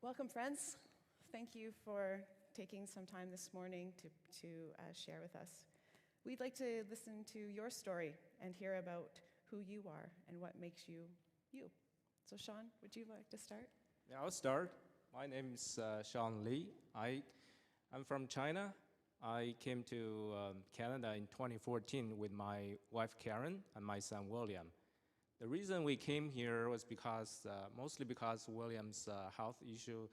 Welcome, friends. Thank you for taking some time this morning to share with us. We'd like to listen to your story and hear about who you are and what makes you you. So Sean, would you like to start? Yeah, I'll start. My name is Sean Lee. I'm from China. I came to Canada in 2014 with my wife Karen and my son William. The reason we came here was mostly because William's health issue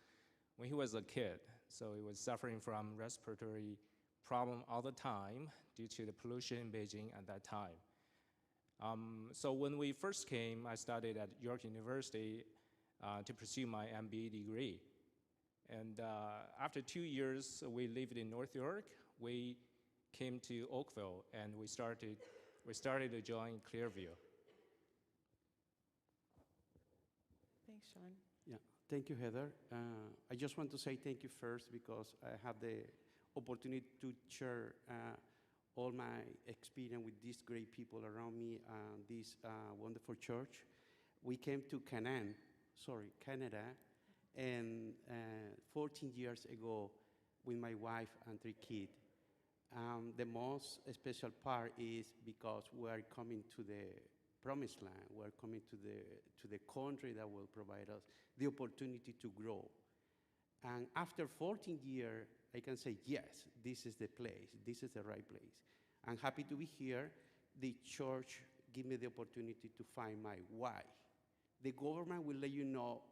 when he was a kid. So he was suffering from respiratory problem all the time due to the pollution in Beijing at that time. So when we first came, I studied at York University to pursue my MBA degree. And after 2 years, we lived in North York. We came to Oakville, and we started to join ClearView. Thanks, Sean. Yeah, thank you, Heather. I just want to say thank you first because I have the opportunity to share all my experience with these great people around me and this wonderful church. We came to Canada, and 14 years ago with my wife and 3 kids. The most special part is because we are coming to the promised land. We're coming to the country that will provide us the opportunity to grow. And after 14 years, I can say, yes, this is the place. This is the right place. I'm happy to be here. The church gave me the opportunity to find my why. The government will let you know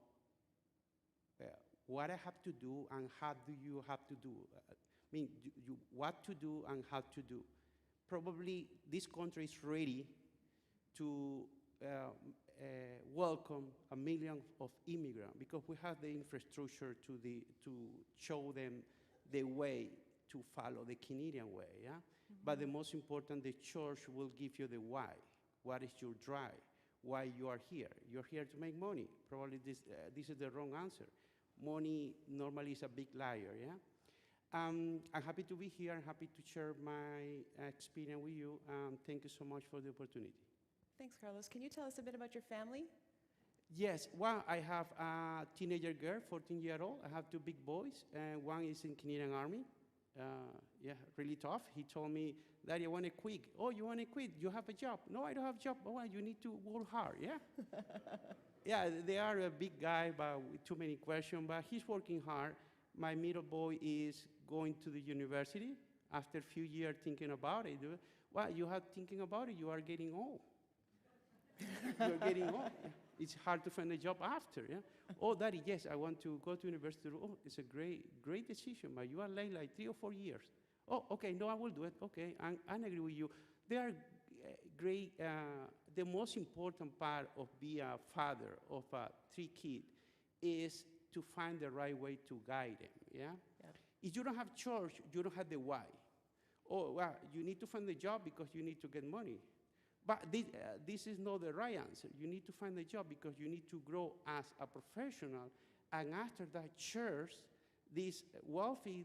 what I have to do and how do you have to do. What to do and how to do. Probably this country is ready to welcome 1 million of immigrants because we have the infrastructure to show them the way to follow the Canadian way. Yeah? Mm-hmm. But the most important, the church will give you the why. What is your drive? Why you are here? You're here to make money. Probably this is the wrong answer. Money normally is a big liar. Yeah. I'm happy to be here. I'm happy to share my experience with you. Thank you so much for the opportunity. Thanks, Carlos. Can you tell us a bit about your family? Yes, well, I have a teenager girl, 14-year-old. I have 2 big boys, and one is in Canadian Army. Yeah, really tough. He told me, Daddy, I want to quit. Oh, you want to quit? You have a job. No, I don't have a job. Oh, well, you need to work hard, yeah? Yeah, they are a big guy, but with too many questions, but he's working hard. My middle boy is going to the university after a few years thinking about it. Well, you have thinking about it, you are getting old. You're getting old. It's hard to find a job after, yeah? Oh, Daddy, yes, I want to go to university. Oh, it's a great decision, but you are late like 3 or 4 years. Oh, okay, no, I will do it. Okay, I agree with you. They are great. The most important part of being a father of 3 kids is to find the right way to guide them, yeah? Yeah. If you don't have church, you don't have the why. Oh, well, you need to find a job because you need to get money. But this is not the right answer. You need to find a job because you need to grow as a professional. And after that, church, this wealthy,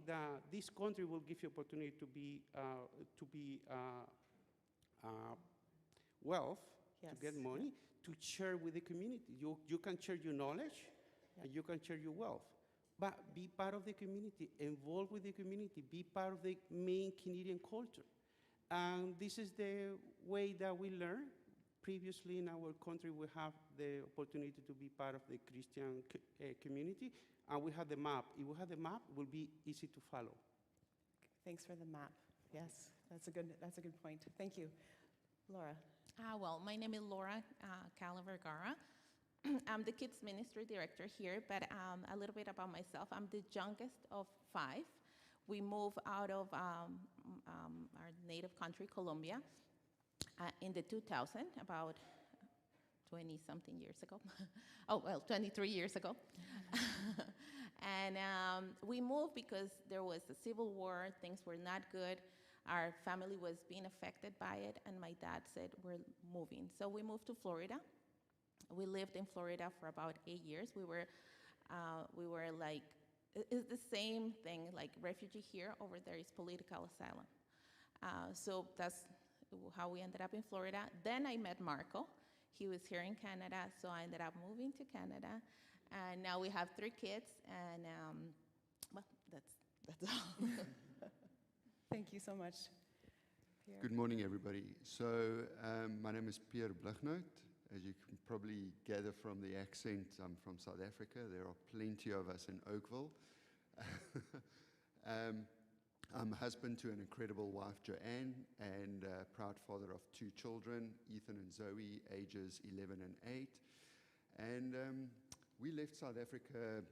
this country will give you opportunity to be wealth, yes, to get money, to share with the community. You can share your knowledge, and you can share your wealth. But be part of the community, involved with the community, be part of the main Canadian culture. And this is the way that we learn. Previously in our country, we have the opportunity to be part of the Christian community, and we have the map. If we have the map, it will be easy to follow. Thanks for the map. Yes, that's a good point. Thank you. Laura. Well, my name is Laura Cala-Vergara. I'm the Kids Ministry Director here, but a little bit about myself. I'm the youngest of 5. We moved out of our native country, Colombia, in the 2000, about 20-something years ago. 23 years ago. And we moved because there was a civil war, things were not good. Our family was being affected by it, and my dad said, we're moving. So we moved to Florida. We lived in Florida for about 8 years. We were like, it's the same thing, like refugee here, over there is political asylum. So that's how we ended up in Florida. Then I met Marco. He was here in Canada, so I ended up moving to Canada. And now we have 3 kids, and well, that's all. Thank you so much. Pierre. Good morning, everybody. So, my name is Pierre Blignout. As you can probably gather from the accent, I'm from South Africa. There are plenty of us in Oakville. I'm husband to an incredible wife, Joanne, and proud father of 2 children, Ethan and Zoe, ages 11 and 8. And we left South Africa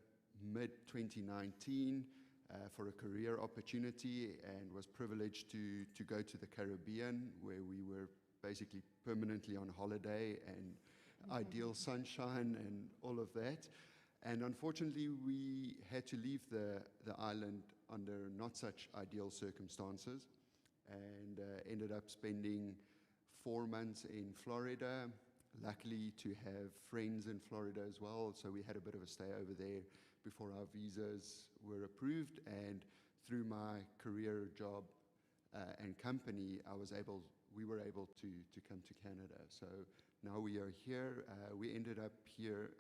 mid-2019 for a career opportunity, and was privileged to go to the Caribbean, where we were basically permanently on holiday and ideal sunshine and all of that. And unfortunately, we had to leave the island under not such ideal circumstances, and ended up spending 4 months in Florida, luckily to have friends in Florida as well, so we had a bit of a stay over there before our visas were approved. And through my career, job, and company, we were able to come to Canada. So now we are here. We ended up here,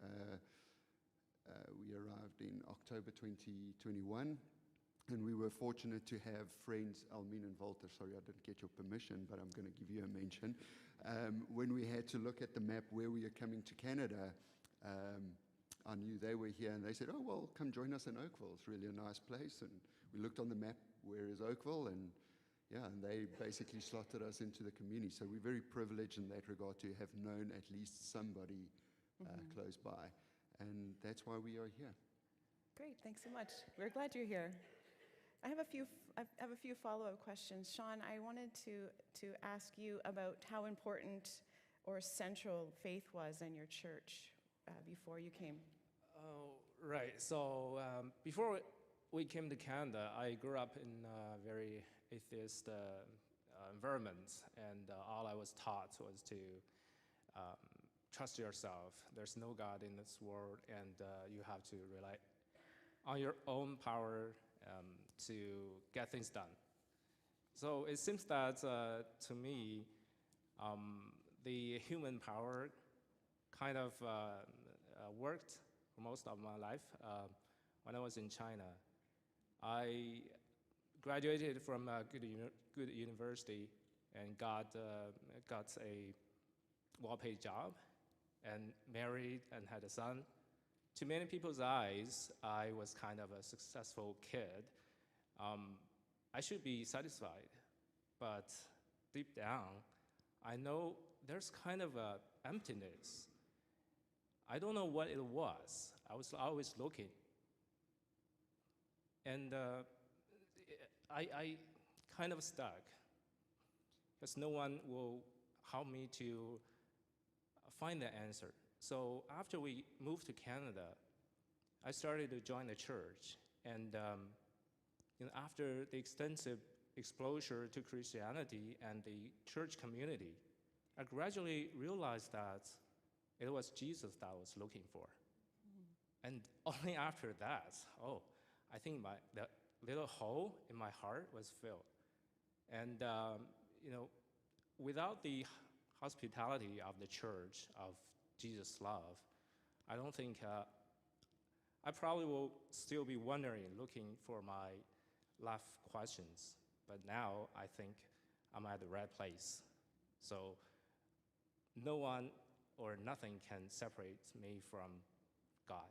we arrived in October 2021, and we were fortunate to have friends, Almin and Walter. Sorry, I didn't get your permission, but I'm going to give you a mention. When we had to look at the map where we are coming to Canada, I knew they were here, and they said, "Oh, well, come join us in Oakville. It's really a nice place." And we looked on the map, where is Oakville? And yeah, and they basically slotted us into the community. So we're very privileged in that regard to have known at least somebody close by. And that's why we are here. Great, thanks so much. We're glad you're here. I have a few follow-up questions. Sean, I wanted to ask you about how important or central faith was in your church before you came. Oh, right. So before we came to Canada, I grew up in a very atheist environment, and all I was taught was to trust yourself. There's no God in this world, and you have to rely on your own power to get things done. So it seems that to me, the human power kind of worked for most of my life. When I was in China, I graduated from a good university and got a well-paid job and married and had a son. To many people's eyes, I was kind of a successful kid. I should be satisfied, but deep down, I know there's kind of a emptiness. I don't know what it was. I was always looking. And I kind of stuck, because no one will help me to find the answer. So after we moved to Canada, I started to join the church. And after the extensive exposure to Christianity and the church community, I gradually realized that it was Jesus that I was looking for. And only after that, I think the little hole in my heart was filled. And without the hospitality of the church, of Jesus' love, I don't think, I probably will still be wondering, looking for my life questions. But now I think I'm at the right place. So no one or nothing can separate me from God.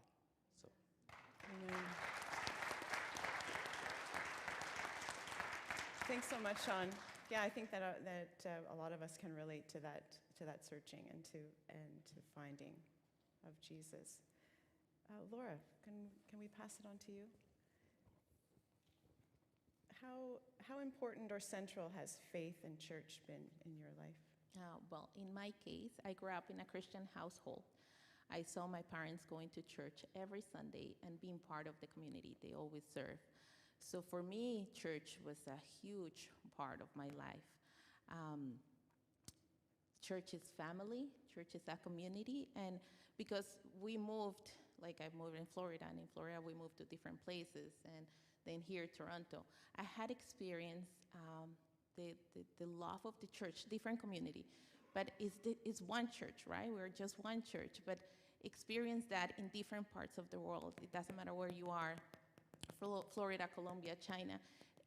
So. Amen. Thanks so much, Sean. Yeah, I think that a lot of us can relate to that searching and to finding of Jesus. Laura, can we pass it on to you? How important or central has faith and church been in your life? Well, in my case, I grew up in a Christian household. I saw my parents going to church every Sunday and being part of the community. They always serve. So for me, church was a huge part of my life. Church is family, church is a community, and because we moved, like I moved in Florida, and in Florida we moved to different places, and then here, Toronto, I had experienced the love of the church, different community, but it's one church, right? We're just one church, but experience that in different parts of the world. It doesn't matter where you are, Florida, Colombia, China,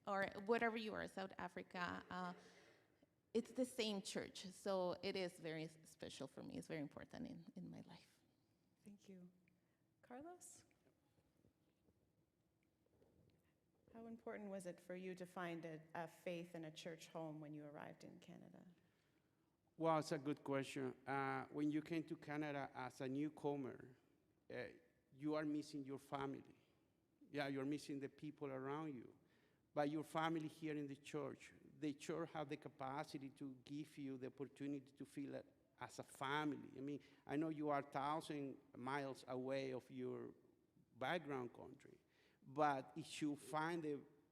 or wherever you are, South Africa. It's the same church, so it is very special for me. It's very important in my life. Thank you. Carlos? How important was it for you to find a faith and a church home when you arrived in Canada? Well, it's a good question. When you came to Canada as a newcomer, you are missing your family. Yeah, you're missing the people around you. But your family here in the church have the capacity to give you the opportunity to feel it as a family. I mean, I know you are 1,000 miles away of your background country, but if you find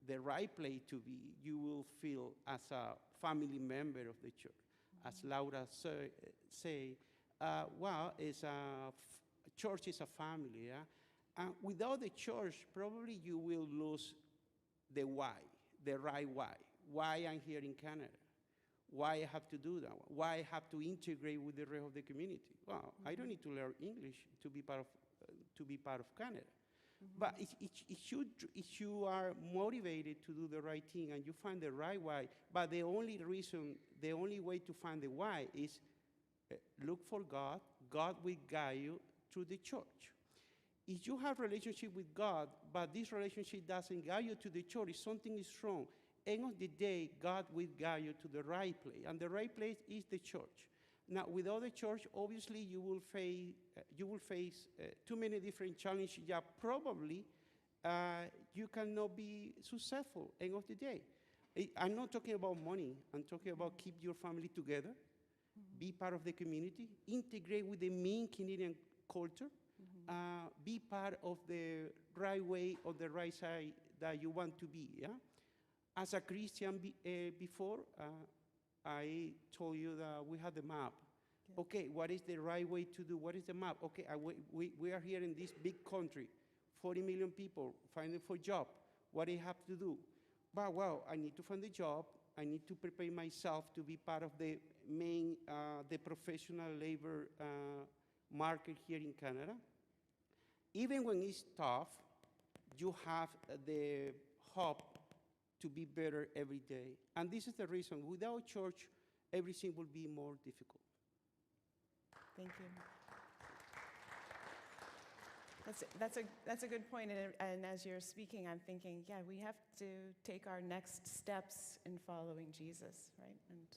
the right place to be, you will feel as a family member of the church. As Laura say, well, church is a family, yeah? And without the church, probably you will lose the why, the right why. Why I'm here in Canada? Why I have to do that? Why I have to integrate with the rest of the community? Well, I don't need to learn English to be part of Canada. But if you are motivated to do the right thing and you find the right why, but the only way to find the why is look for God. God will guide you through the church. If you have relationship with God, but this relationship doesn't guide you to the church, if something is wrong, end of the day, God will guide you to the right place, and the right place is the church. Now, without the church, obviously, you will face too many different challenges. Yeah, probably you cannot be successful end of the day. I'm not talking about money. I'm talking about keep your family together, be part of the community, integrate with the main Canadian culture, be part of the right way or the right side that you want to be. Yeah. As a Christian before, I told you that we have the map. Yeah. Okay, what is the right way to do? What is the map? Okay, we are here in this big country, 40 million people finding for job. What do I have to do? But well, I need to find a job. I need to prepare myself to be part of the main, the professional labor market here in Canada. Even when it's tough, you have the hope to be better every day. And this is the reason. Without church, everything will be more difficult. Thank you. That's a good point. And as you're speaking, I'm thinking, yeah, we have to take our next steps in following Jesus, right? And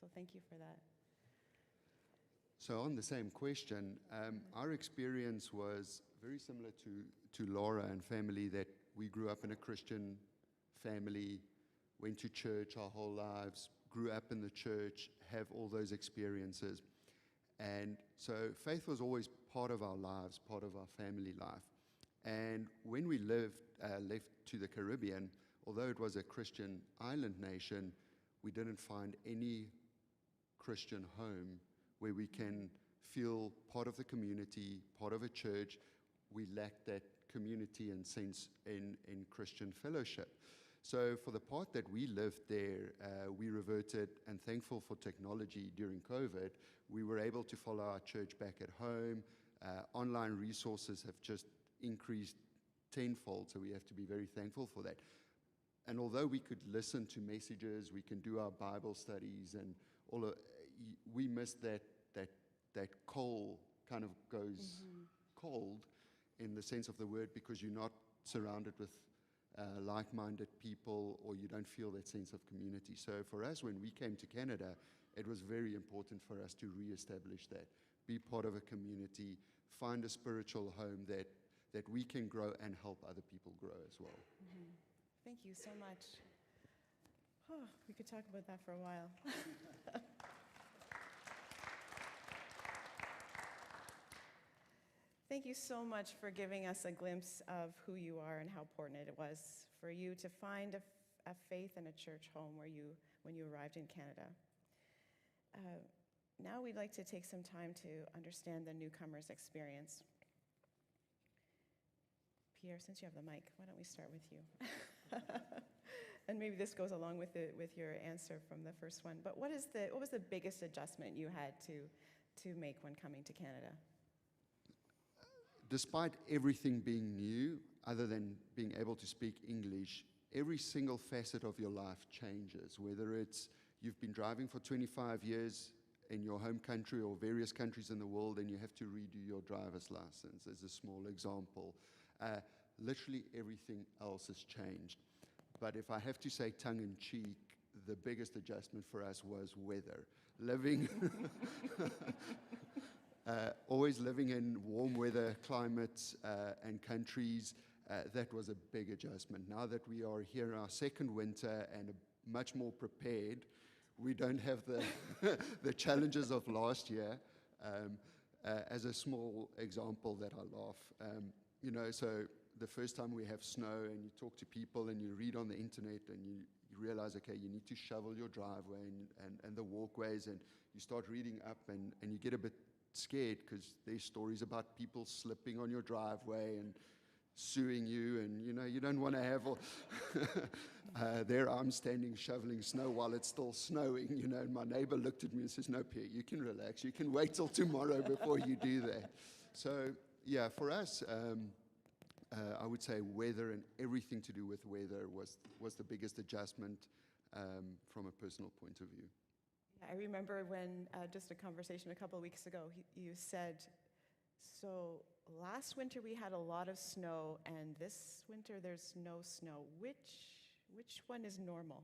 so thank you for that. So on the same question, our experience was very similar to Laura and family, that we grew up in a Christian family, went to church our whole lives, grew up in the church, have all those experiences. And so faith was always part of our lives, part of our family life. And when we left to the Caribbean, although it was a Christian island nation, we didn't find any Christian home where we can feel part of the community, part of a church. We lacked that community and sense in Christian fellowship. So for the part that we lived there, we reverted, and thankful for technology during COVID, we were able to follow our church back at home. Online resources have just increased tenfold, so we have to be very thankful for that. And although we could listen to messages, we can do our Bible studies, and we miss that coal kind of goes cold in the sense of the word, because you're not surrounded with like-minded people, or you don't feel that sense of community. So for us, when we came to Canada, it was very important for us to reestablish that, be part of a community, find a spiritual home that we can grow and help other people grow as well. Mm-hmm. Thank you so much. Oh, we could talk about that for a while. Thank you so much for giving us a glimpse of who you are and how important it was for you to find a faith and a church home when you arrived in Canada. Now we'd like to take some time to understand the newcomer's experience. Pierre, since you have the mic, why don't we start with you? And maybe this goes along with your answer from the first one. But what was the biggest adjustment you had to make when coming to Canada? Despite everything being new, other than being able to speak English, every single facet of your life changes. Whether it's you've been driving for 25 years in your home country or various countries in the world and you have to redo your driver's license, as a small example. Literally everything else has changed. But if I have to say tongue-in-cheek, the biggest adjustment for us was weather. Always living in warm weather climates and countries, that was a big adjustment. Now that we are here in our second winter and much more prepared, we don't have the challenges of last year. As a small example that I laugh, so the first time we have snow and you talk to people and you read on the internet and you realize, okay, you need to shovel your driveway and the walkways, and you start reading up and you get a bit scared because there's stories about people slipping on your driveway and suing you, and you don't want to have all there I'm standing shoveling snow while it's still snowing, and my neighbor looked at me and says, no, Pierre, you can relax, you can wait till tomorrow before you do that. So yeah, for us, I would say weather and everything to do with weather was the biggest adjustment from a personal point of view. I remember when, just a conversation a couple of weeks ago, you said, so last winter we had a lot of snow, and this winter there's no snow. Which one is normal?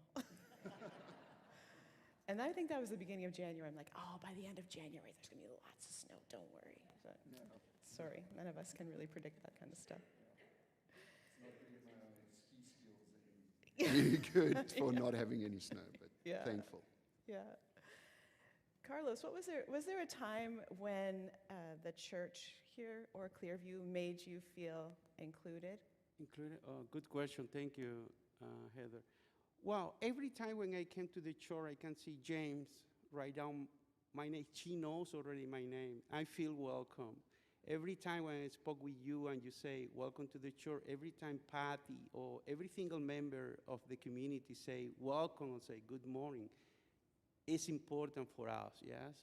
And I think that was the beginning of January. I'm like, oh, by the end of January there's going to be lots of snow, don't worry. But, No. Sorry, none of us can really predict that kind of stuff. It's not because my ski skills are really good for not having any snow, but Yeah. thankful. Yeah. Carlos, was there a time when the church here or ClearView made you feel included? Included? Oh, good question. Thank you, Heather. Well, every time when I came to the church, I can see James write down my name. She knows already my name. I feel welcome. Every time when I spoke with you and you say, welcome to the church, every time Patty or every single member of the community say, welcome, or say, good morning, it's important for us, yes?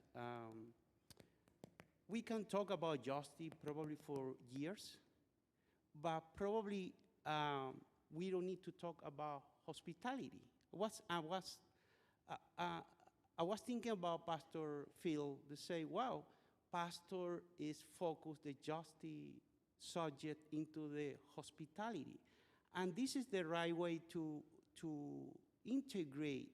We can talk about justice probably for years, but probably we don't need to talk about hospitality. I was thinking about Pastor Phil to say, wow, Pastor is focused the justice subject into the hospitality. And this is the right way to integrate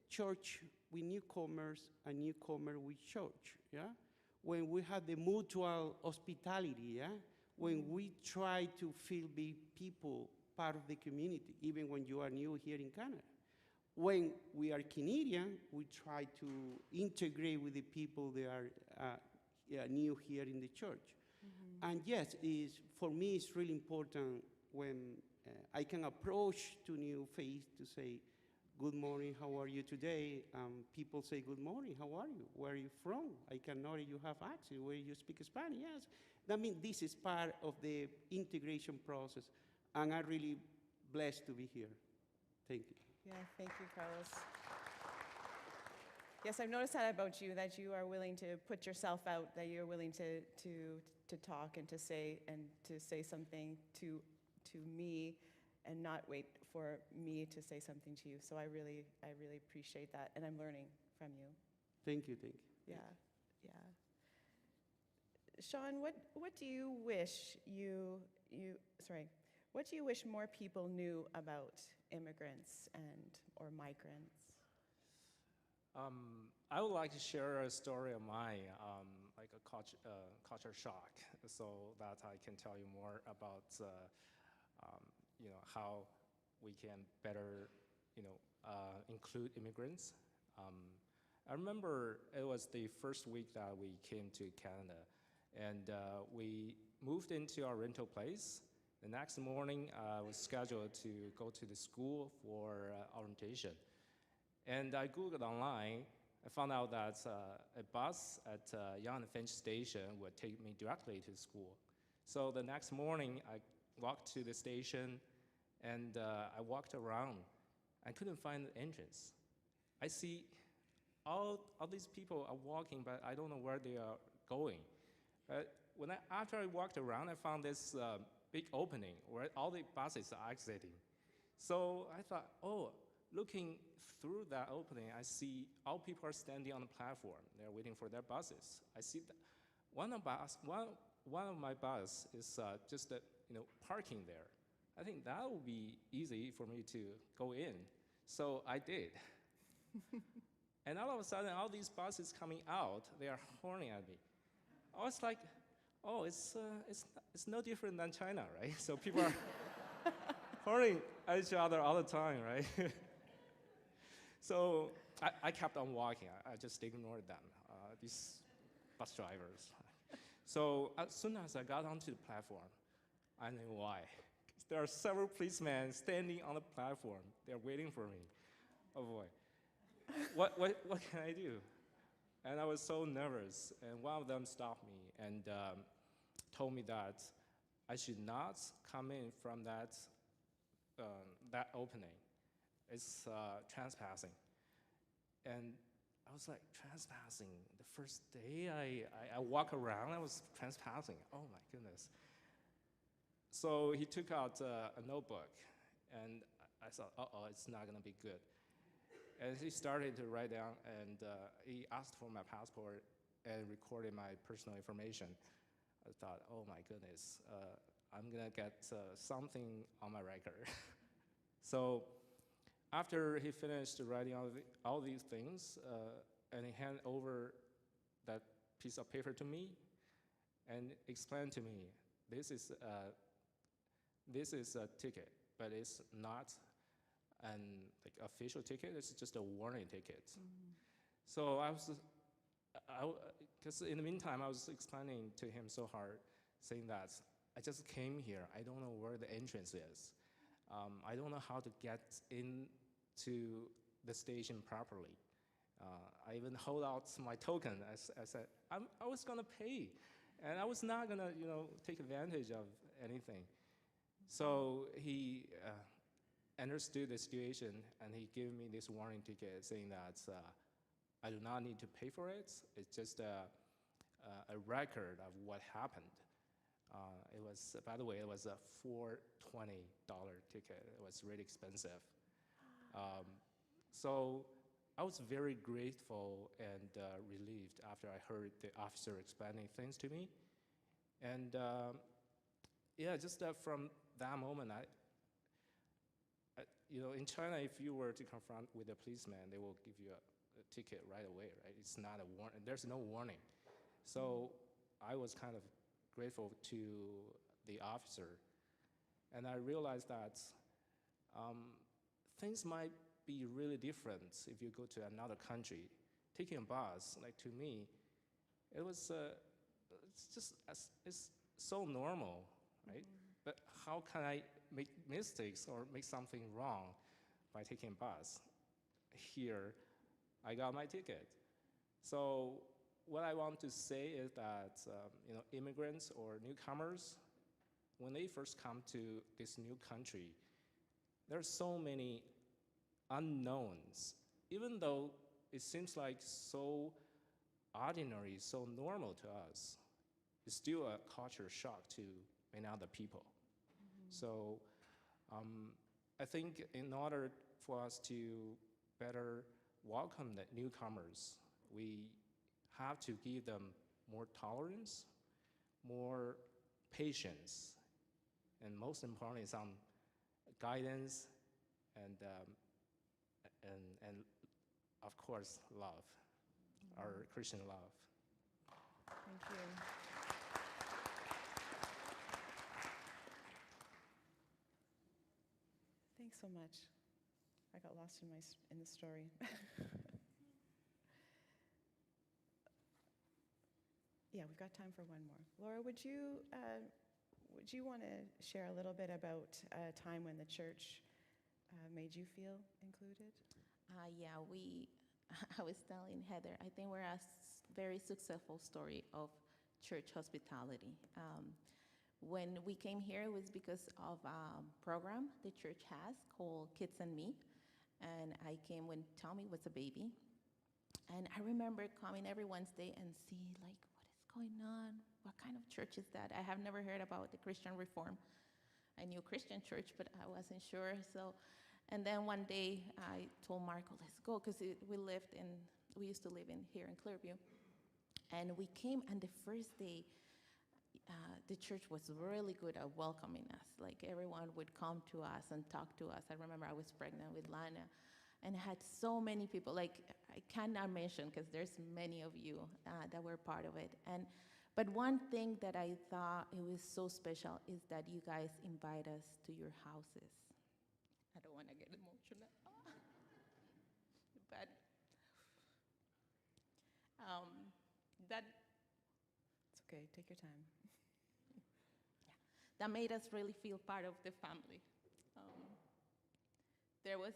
church with newcomers and newcomer with church, yeah? When we have the mutual hospitality, yeah? When we try to feel the people part of the community, even when you are new here in Canada. When we are Canadian, we try to integrate with the people that are new here in the church. Mm-hmm. And yes, for me, it's really important when I can approach to new face to say, good morning, how are you today? People say, good morning, how are you? Where are you from? I can know that you have accent, where you speak Spanish, yes. That means this is part of the integration process, and I'm really blessed to be here. Thank you. Yeah, thank you, Carlos. Yes, I've noticed that about you, that you are willing to put yourself out, that you're willing to talk and to say something to me, and not wait for me to say something to you. So I really appreciate that, and I'm learning from you. Thank you. Yeah, yeah. Sean, what do you wish what do you wish more people knew about immigrants or migrants? I would like to share a story of mine, like a culture shock, so that I can tell you more about how we can better, include immigrants. I remember it was the first week that we came to Canada, and we moved into our rental place. The next morning, I was scheduled to go to the school for orientation. And I Googled online. I found out that a bus at Yonge and Finch station would take me directly to school. So the next morning, I walked to the station, and I walked around. I couldn't find the entrance. I see all these people are walking, but I don't know where they are going. After I walked around, I found this big opening where all the buses are exiting. So I thought, oh, looking through that opening, I see all people are standing on the platform. They're waiting for their buses. I see that one of my bus is just parking there. I think that would be easy for me to go in. So I did. And all of a sudden, all these buses coming out, they are horning at me. I was like, oh, it's no different than China, right? So people are horning at each other all the time, right? So I kept on walking. I just ignored them, these bus drivers. So as soon as I got onto the platform, I knew why. There are several policemen standing on the platform. They're waiting for me. Oh boy. What can I do? And I was so nervous. And one of them stopped me and told me that I should not come in from that opening. It's trespassing. And I was like, trespassing? The first day I walk around, I was trespassing. Oh my goodness. So he took out a notebook, and I thought, uh-oh, it's not gonna be good. And he started to write down, and he asked for my passport and recorded my personal information. I thought, oh my goodness, I'm gonna get something on my record. So after he finished writing all these things, and he handed over that piece of paper to me and explained to me, this is a ticket, but it's not an official ticket. It's just a warning ticket. Mm-hmm. So because in the meantime, I was explaining to him so hard, saying that I just came here. I don't know where the entrance is. I don't know how to get into the station properly. I even hold out my token. I said, I was gonna pay, and I was not gonna, take advantage of anything. So he understood the situation, and he gave me this warning ticket saying that I do not need to pay for it. It's just a record of what happened. It was, by the way, it was a $420 ticket. It was really expensive. So I was very grateful and relieved after I heard the officer explaining things to me. And just from that moment, in China, if you were to confront with a policeman, they will give you a ticket right away, right? It's not a warning. There's no warning. So I was kind of grateful to the officer. And I realized that things might be really different if you go to another country. Taking a bus, like to me, it was, it's so normal, right? Mm-hmm. But how can I make mistakes or make something wrong by taking a bus? Here, I got my ticket. So what I want to say is that immigrants or newcomers, when they first come to this new country, there's so many unknowns. Even though it seems like so ordinary, so normal to us, it's still a culture shock to many other people. Mm-hmm. So I think in order for us to better welcome the newcomers, we have to give them more tolerance, more patience, and most importantly, some guidance and of course, love, our Christian love. Thank you. Thanks so much. I got lost in the story. Yeah, we've got time for one more. Laura, would you want to share a little bit about a time when the church made you feel included? Yeah, I was telling Heather, I think we're a very successful story of church hospitality. When we came here, it was because of a program the church has called Kids and Me. And I came when Tommy was a baby. And I remember coming every Wednesday and see, like, what is going on? What kind of church is that? I have never heard about the Christian Reform. I knew Christian church, but I wasn't sure. So, and then one day I told Marco, let's go, because we used to live here in ClearView. And we came, and the first day, the church was really good at welcoming us. Like, everyone would come to us and talk to us. I remember I was pregnant with Lana, and I had so many people. Like, I cannot mention, because there's many of you that were part of it. But one thing that I thought it was so special is that you guys invite us to your houses. I don't want to get emotional. But that It's okay, take your time. that made us really feel part of the family. There was,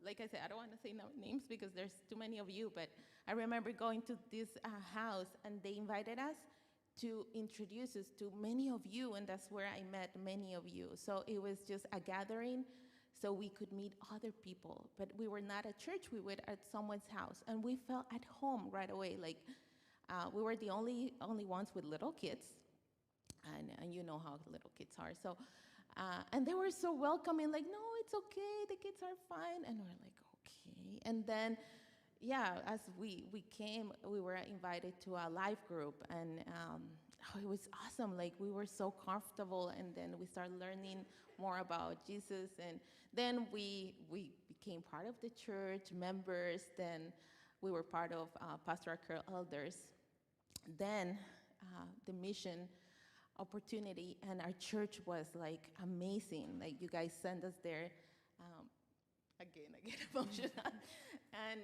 like I said, I don't want to say no names because there's too many of you, but I remember going to this house, and they invited us to introduce us to many of you, and that's where I met many of you. So it was just a gathering so we could meet other people. But we were not at church, we were at someone's house, and we felt at home right away. Like, we were the only ones with little kids, and you know how little kids are. So, and they were so welcoming, like, no, it's okay, the kids are fine. And we're like, okay. And then, yeah, as we came, we were invited to a life group, and it was awesome. Like, we were so comfortable, and then we started learning more about Jesus, and then we became part of the church, members. Then we were part of pastoral care elders. Then the mission opportunity, and our church was like amazing. Like, you guys sent us there. Again, I get emotional. And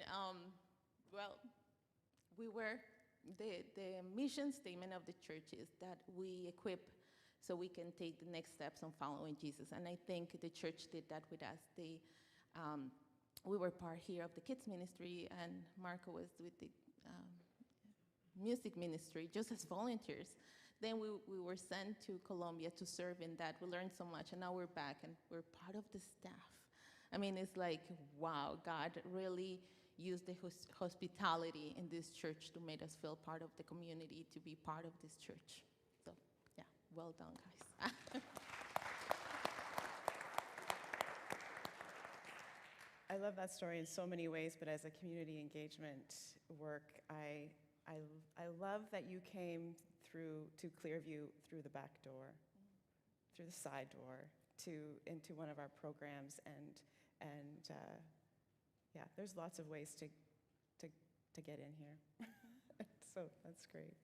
well, the mission statement of the church is that we equip so we can take the next steps on following Jesus. And I think the church did that with us. We were part here of the kids ministry, and Marco was with the music ministry, just as volunteers. Then we were sent to Colombia to serve in that. We learned so much, and now we're back, and we're part of the staff. I mean, it's like, wow, God really used the hospitality in this church to make us feel part of the community, to be part of this church. So, yeah, well done, guys. I love that story in so many ways, but as a community engagement work, I love that you came to ClearView through the back door, through the side door, into one of our programs, and yeah, there's lots of ways to get in here. So that's great.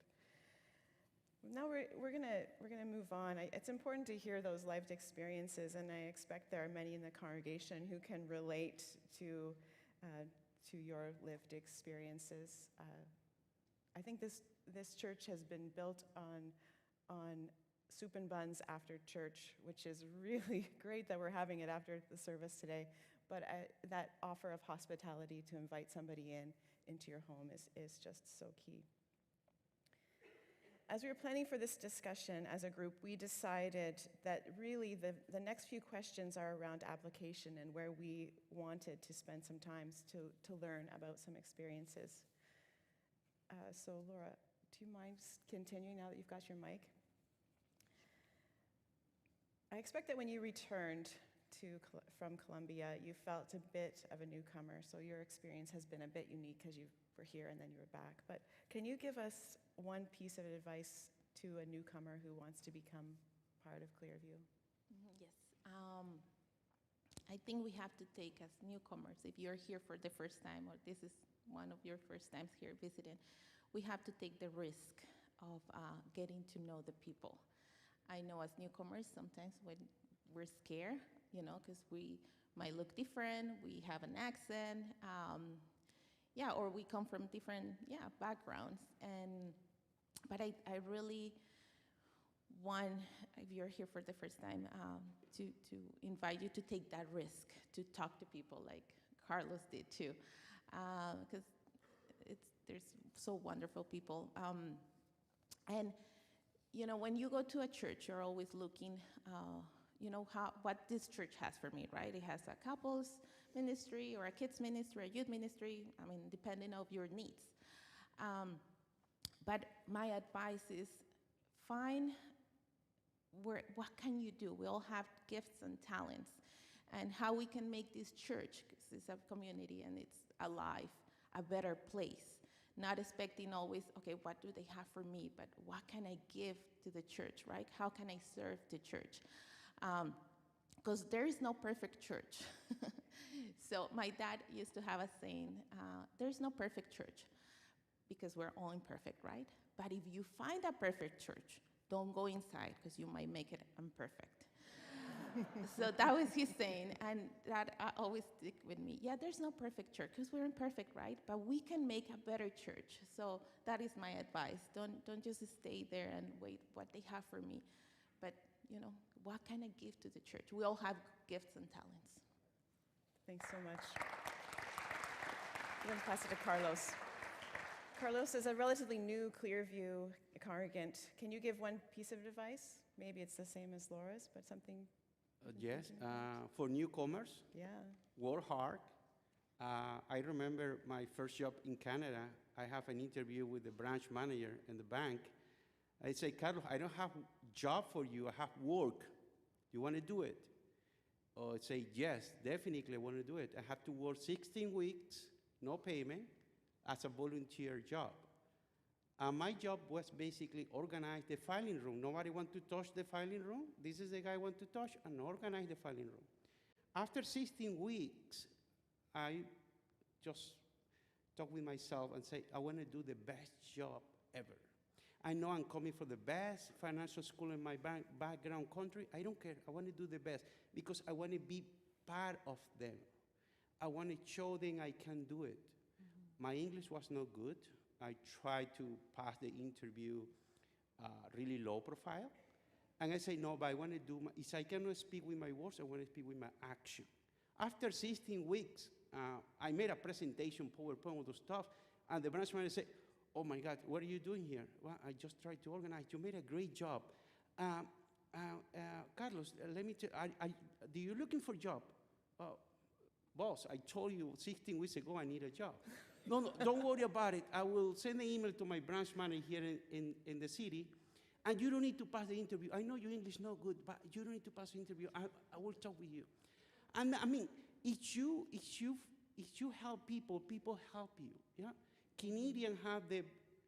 Now we're gonna move on. It's important to hear those lived experiences, and I expect there are many in the congregation who can relate to your lived experiences. I think this church has been built on soup and buns after church, which is really great that we're having it after the service today. But that offer of hospitality to invite somebody into your home is just so key. As we were planning for this discussion as a group, we decided that really the next few questions are around application and where we wanted to spend some time to learn about some experiences. So Laura, do you mind continuing now that you've got your mic? I expect that when you returned from Colombia, you felt a bit of a newcomer, so your experience has been a bit unique because you were here and then you were back. But can you give us one piece of advice to a newcomer who wants to become part of ClearView? Yes. I think we have to take, as newcomers, if you're here for the first time, or this is one of your first times here visiting, we have to take the risk of getting to know the people. I know as newcomers, sometimes when we're scared, because we might look different, we have an accent, or we come from different, backgrounds. But I really want, if you're here for the first time, to invite you to take that risk, to talk to people like Carlos did too, because there's so wonderful people. And when you go to a church, you're always looking, what this church has for me, right? It has a couples ministry or a kids ministry, a youth ministry, I mean, depending on your needs. But my advice is find what can you do? We all have gifts and talents, and how we can make this church, because it's a community and it's alive, a better place. Not expecting always, okay, what do they have for me? But what can I give to the church, right? How can I serve the church? Because there is no perfect church. So my dad used to have a saying, there's no perfect church, because we're all imperfect, right? But if you find a perfect church, don't go inside, because you might make it imperfect. So that was his saying, and that always stick with me. Yeah, there's no perfect church, because we're imperfect, right? But we can make a better church. So that is my advice. Don't just stay there and wait what they have for me, but what can I give to the church? We all have gifts and talents. Thanks so much. I'm going to pass it to Carlos. Carlos is a relatively new ClearView congregant. Can you give one piece of advice? Maybe it's the same as Laura's, but something. Yes, for newcomers, Yeah. work hard. I remember my first job in Canada. I have an interview with the branch manager in the bank. I say, Carlos, I don't have job for you. I have work. You want to do it? Or I say, yes, definitely I want to do it. I have to work 16 weeks, no payment, as a volunteer job. My job was basically organize the filing room. Nobody want to touch the filing room. This is the guy want to touch and organize the filing room. After 16 weeks, I just talk with myself and say, I want to do the best job ever. I know I'm coming from the best financial school in my background country. I don't care. I want to do the best because I want to be part of them. I want to show them I can do it. Mm-hmm. My English was not good. I tried to pass the interview really low profile. And I say, no, but I want to do, if I cannot speak with my words, I want to speak with my action. After 16 weeks, I made a presentation, PowerPoint, all the stuff, and the branch manager said, oh my God, what are you doing here? Well, I just tried to organize. You made a great job. Carlos, let me tell you, you looking for a job? Boss, I told you 16 weeks ago I need a job. No, don't worry about it. I will send an email to my branch manager here in the city, and you don't need to pass the interview. I know your English is not good, but you don't need to pass the interview. I will talk with you. And I mean, if you help people, people help you. Yeah, Canadians have the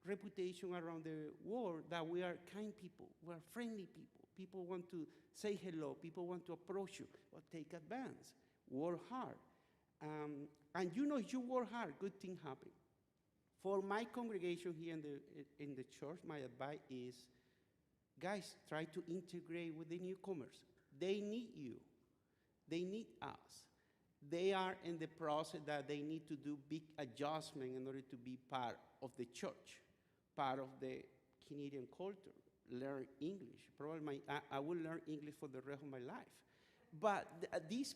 reputation around the world that we are kind people, we are friendly people. People want to say hello. People want to approach you. Well, take advance. Work hard. And if you work hard, good things happen. For my congregation here in the church, my advice is, guys, try to integrate with the newcomers. They need you. They need us. They are in the process that they need to do big adjustment in order to be part of the church, part of the Canadian culture, learn English. Probably I will learn English for the rest of my life. But at this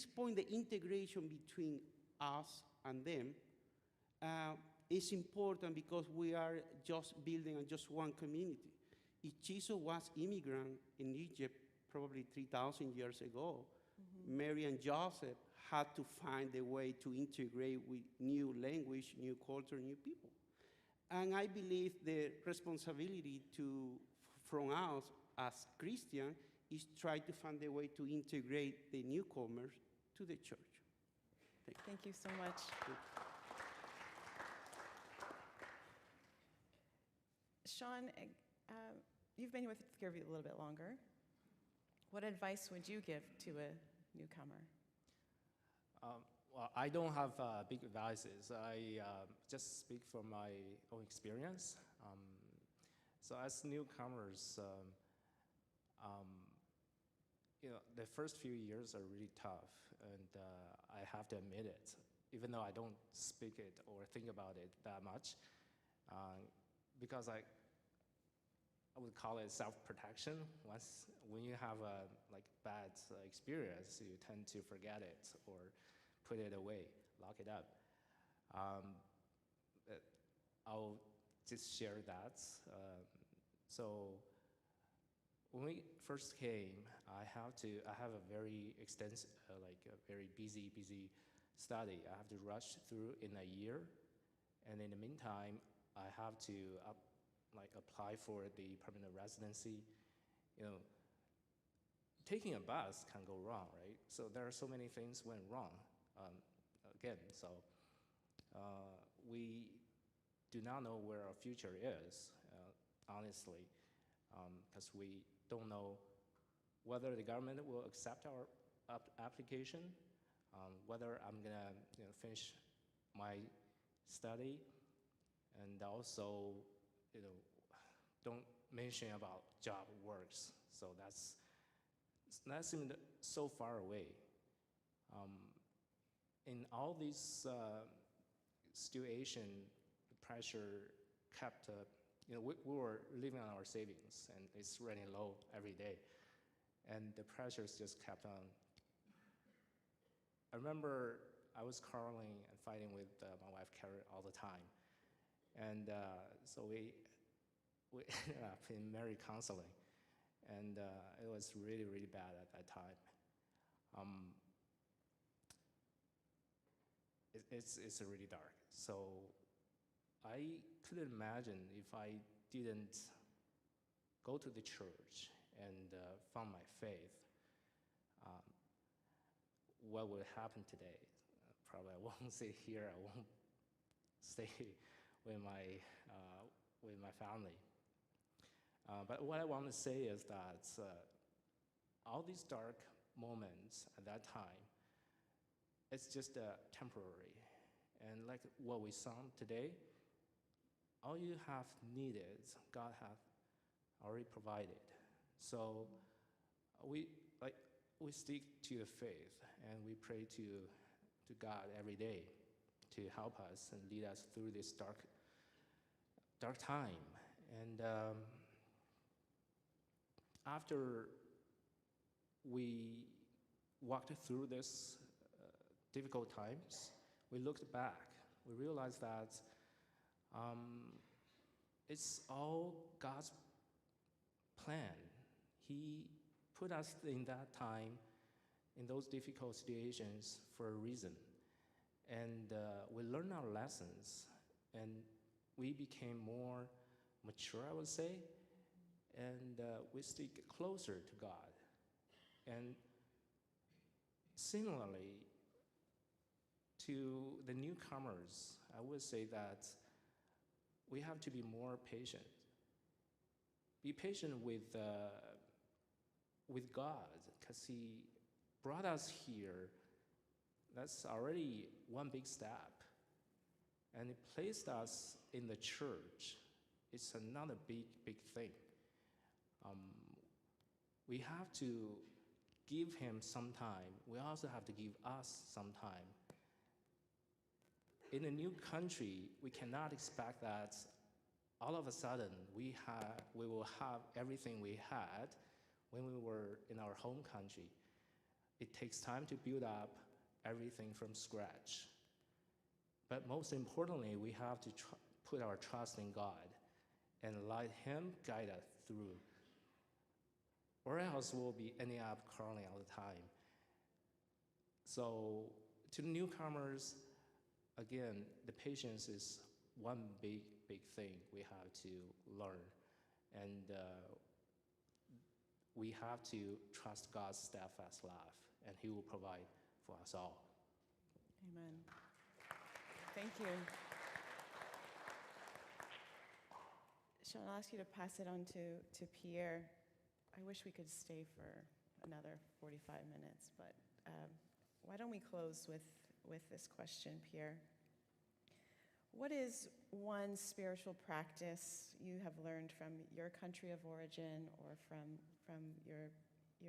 point, the integration between us and them is important because we are just building on just one community. If Jesus was immigrant in Egypt probably 3,000 years ago, mm-hmm. Mary and Joseph had to find a way to integrate with new language, new culture, new people. And I believe the responsibility from us as Christians is try to find a way to integrate the newcomers to the church. Thank you so much. Sean, you've been with ClearView a little bit longer. What advice would you give to a newcomer? Well, I don't have big advices. I just speak from my own experience. So as newcomers, the first few years are really tough, and I have to admit it, even though I don't speak it or think about it that much, because I would call it self-protection. When you have a bad experience, you tend to forget it or put it away, lock it up. I'll just share that. So when we first came, I have a very extensive, like a very busy study. I have to rush through in a year, and in the meantime, I have to apply for the permanent residency. You know, taking a bus can go wrong, right? So there are so many things went wrong. So we do not know where our future is, honestly, because we don't know whether the government will accept our application, whether I'm gonna finish my study, and also don't mention about job works. So that seemed so far away. In all these situation, the pressure kept. We were living on our savings, and it's running low every day, and the pressures just kept on. I remember I was quarreling and fighting with my wife Carrie all the time, and so we ended up in marriage counseling, and it was really bad at that time. It's really dark. So I couldn't imagine if I didn't go to the church and found my faith, what would happen today? Probably I won't stay here. I won't stay with my family. But what I want to say is that all these dark moments at that time, it's just temporary. And like what we sang today, all you have needed, God has already provided. So we stick to the faith, and we pray to God every day to help us and lead us through this dark time. And after we walked through this difficult times, we looked back. We realized that it's all God's plan. He put us in that time, in those difficult situations, for a reason. And we learned our lessons, and we became more mature, I would say, and we stick closer to God. And similarly, to the newcomers, I would say that we have to be more patient. Be patient with God, because He brought us here. That's already one big step. And He placed us in the church. It's another big thing. We have to give Him some time. We also have to give us some time. In a new country, we cannot expect that all of a sudden we will have everything we had when we were in our home country. It takes time to build up everything from scratch. But most importantly, we have to put our trust in God and let Him guide us through. Or else we'll be ending up quarreling all the time. So to the newcomers, again, the patience is one big thing we have to learn. And we have to trust God's steadfast love, and He will provide for us all. Amen. Thank you. Sean, I'll ask you to pass it on to Pierre. I wish we could stay for another 45 minutes, but why don't we close with this question, Pierre? What is one spiritual practice you have learned from your country of origin or from your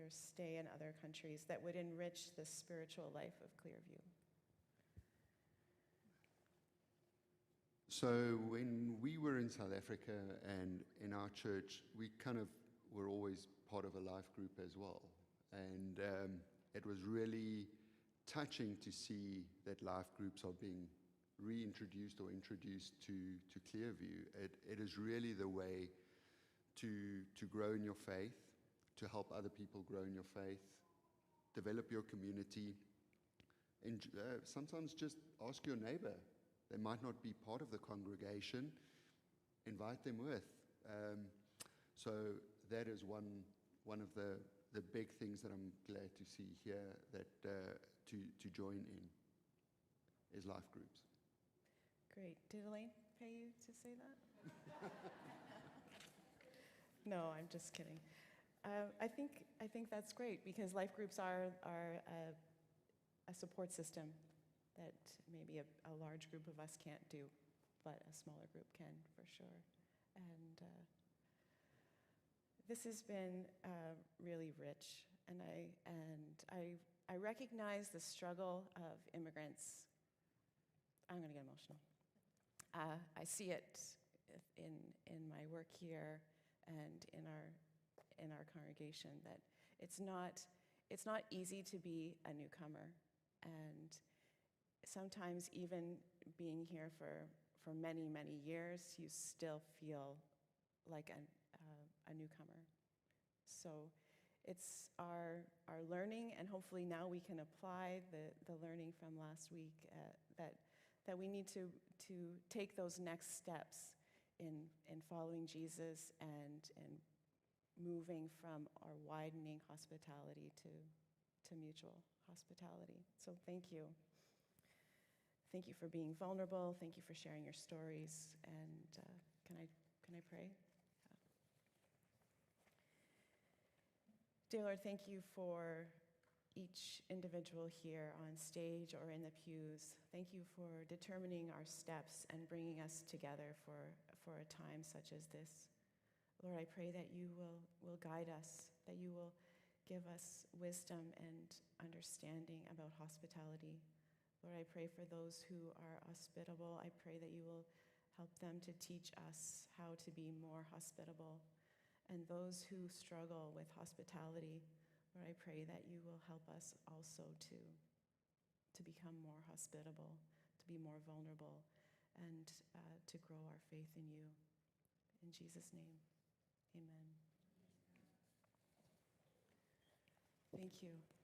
stay in other countries that would enrich the spiritual life of ClearView? So when we were in South Africa and in our church, we kind of were always part of a life group as well. And it was really touching to see that life groups are being reintroduced or introduced to ClearView. It is really the way to grow in your faith, to help other people grow in your faith, develop your community, and sometimes just ask your neighbor. They might not be part of the congregation. Invite them with. So that is one of the big things that I'm glad to see here, that to join in, is life groups. Great. Did Elaine pay you to say that? No, I'm just kidding. I think that's great, because life groups are a support system that maybe a large group of us can't do, but a smaller group can, for sure. And this has been really rich, and I recognize the struggle of immigrants. I'm going to get emotional. I see it in my work here and in our congregation, that it's not easy to be a newcomer, and sometimes even being here for many, many years, you still feel like a newcomer. So it's our learning, and hopefully now we can apply the learning from last week, that we need to take those next steps in following Jesus and moving from our widening hospitality to mutual hospitality. So thank you. Thank you for being vulnerable. Thank you for sharing your stories. And can I pray? Dear Lord, thank you for each individual here on stage or in the pews. Thank you for determining our steps and bringing us together for a time such as this. Lord, I pray that you will guide us, that you will give us wisdom and understanding about hospitality. Lord, I pray for those who are hospitable. I pray that you will help them to teach us how to be more hospitable. And those who struggle with hospitality, Lord, I pray that you will help us also to become more hospitable, to be more vulnerable, and to grow our faith in you. In Jesus' name, amen. Thank you.